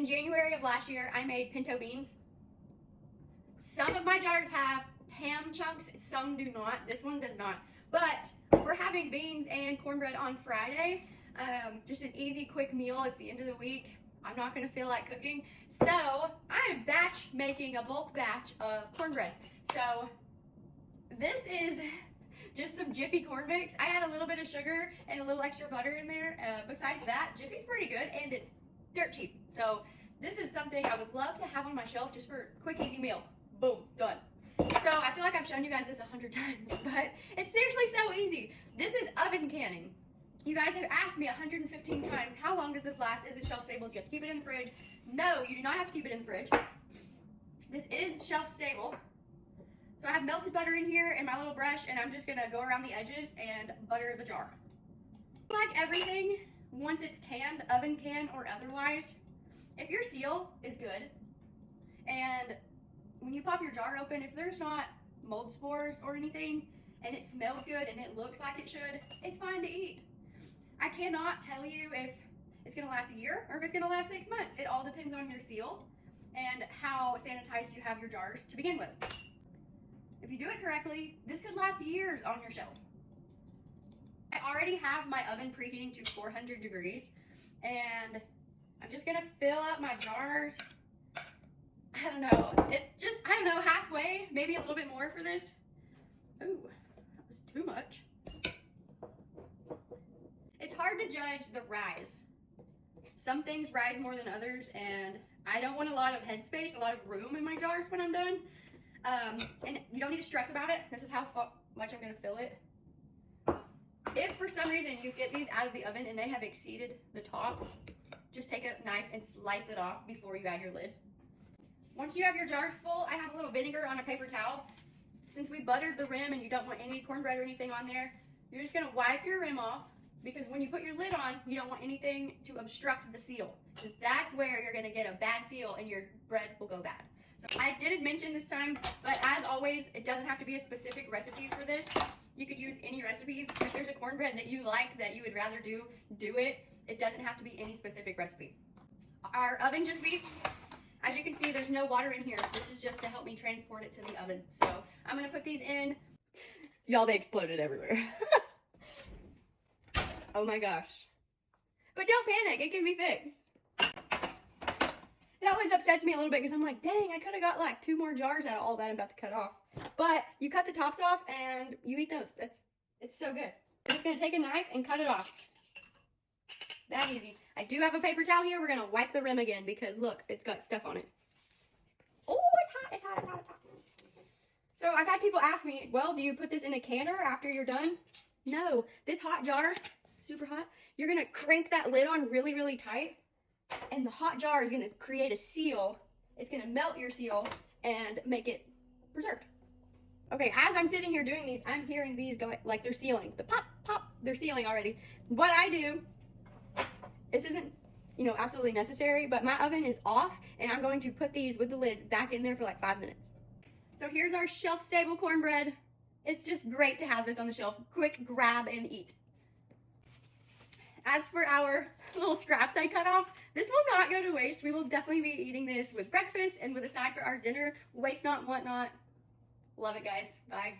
In January of last year, I made pinto beans. Some of my jars have ham chunks, some do not. This one does not. But we're having beans and cornbread on Friday. Just an easy, quick meal. It's the end of the week. I'm not gonna feel like cooking. So I'm batch making a bulk batch of cornbread. So this is just some Jiffy corn mix. I add a little bit of sugar and a little extra butter in there. Besides that, Jiffy's pretty good and it's dirt cheap. So this is something I would love to have on my shelf just for a quick, easy meal. Boom, done. So I feel like I've shown you guys this 100 times, but it's seriously so easy. This is oven canning. You guys have asked me 115 times, how long does this last? Is it shelf stable? Do you have to keep it in the fridge? No, you do not have to keep it in the fridge. This is shelf stable. So I have melted butter in here and my little brush, and I'm just gonna go around the edges and butter the jar. Like everything, once it's canned, oven can or otherwise, if your seal is good, and when you pop your jar open, if there's not mold spores or anything, and it smells good and it looks like it should, it's fine to eat. I cannot tell you if it's gonna last a year or if it's gonna last 6 months. It all depends on your seal and how sanitized you have your jars to begin with. If you do it correctly, this could last years on your shelf. I already have my oven preheating to 400 degrees, and I'm just gonna fill up my jars. I don't know, halfway, maybe a little bit more for this. Ooh, that was too much. It's hard to judge the rise. Some things rise more than others, and I don't want a lot of headspace, a lot of room in my jars when I'm done. And you don't need to stress about it. This is how much I'm gonna fill it. If for some reason you get these out of the oven and they have exceeded the top, just take a knife and slice it off before you add your lid. Once you have your jars full, I have a little vinegar on a paper towel. Since we buttered the rim and you don't want any cornbread or anything on there, you're just gonna wipe your rim off, because when you put your lid on, you don't want anything to obstruct the seal, because that's where you're gonna get a bad seal and your bread will go bad. So I didn't mention this time, but as always, it doesn't have to be a specific recipe for this. You could use any recipe. If there's a cornbread that you like that you would rather do it. It doesn't have to be any specific recipe. Our oven just beeped. As you can see, there's no water in here. This is just to help me transport it to the oven. So I'm gonna put these in. Y'all, they exploded everywhere. Oh my gosh. But don't panic, it can be fixed. It always upsets me a little bit because I'm like, dang, I could have got like 2 more jars out of all that I'm about to cut off. But you cut the tops off and you eat those. It's so good. I'm just gonna take a knife and cut it off. That easy. I do have a paper towel here. We're gonna wipe the rim again because look, it's got stuff on it. Oh, it's hot, it's hot, it's hot, it's hot. So I've had people ask me, well, do you put this in a canner after you're done? No, this hot jar, super hot. You're gonna crank that lid on really, really tight, and the hot jar is gonna create a seal. It's gonna melt your seal and make it preserved. Okay, as I'm sitting here doing these, I'm hearing these go like they're sealing. The pop, pop, they're sealing already. What I do, this isn't, absolutely necessary, but my oven is off, and I'm going to put these with the lids back in there for like 5 minutes. So here's our shelf-stable cornbread. It's just great to have this on the shelf. Quick grab and eat. As for our little scraps I cut off, this will not go to waste. We will definitely be eating this with breakfast and with a side for our dinner. Waste not, want not. Love it, guys. Bye.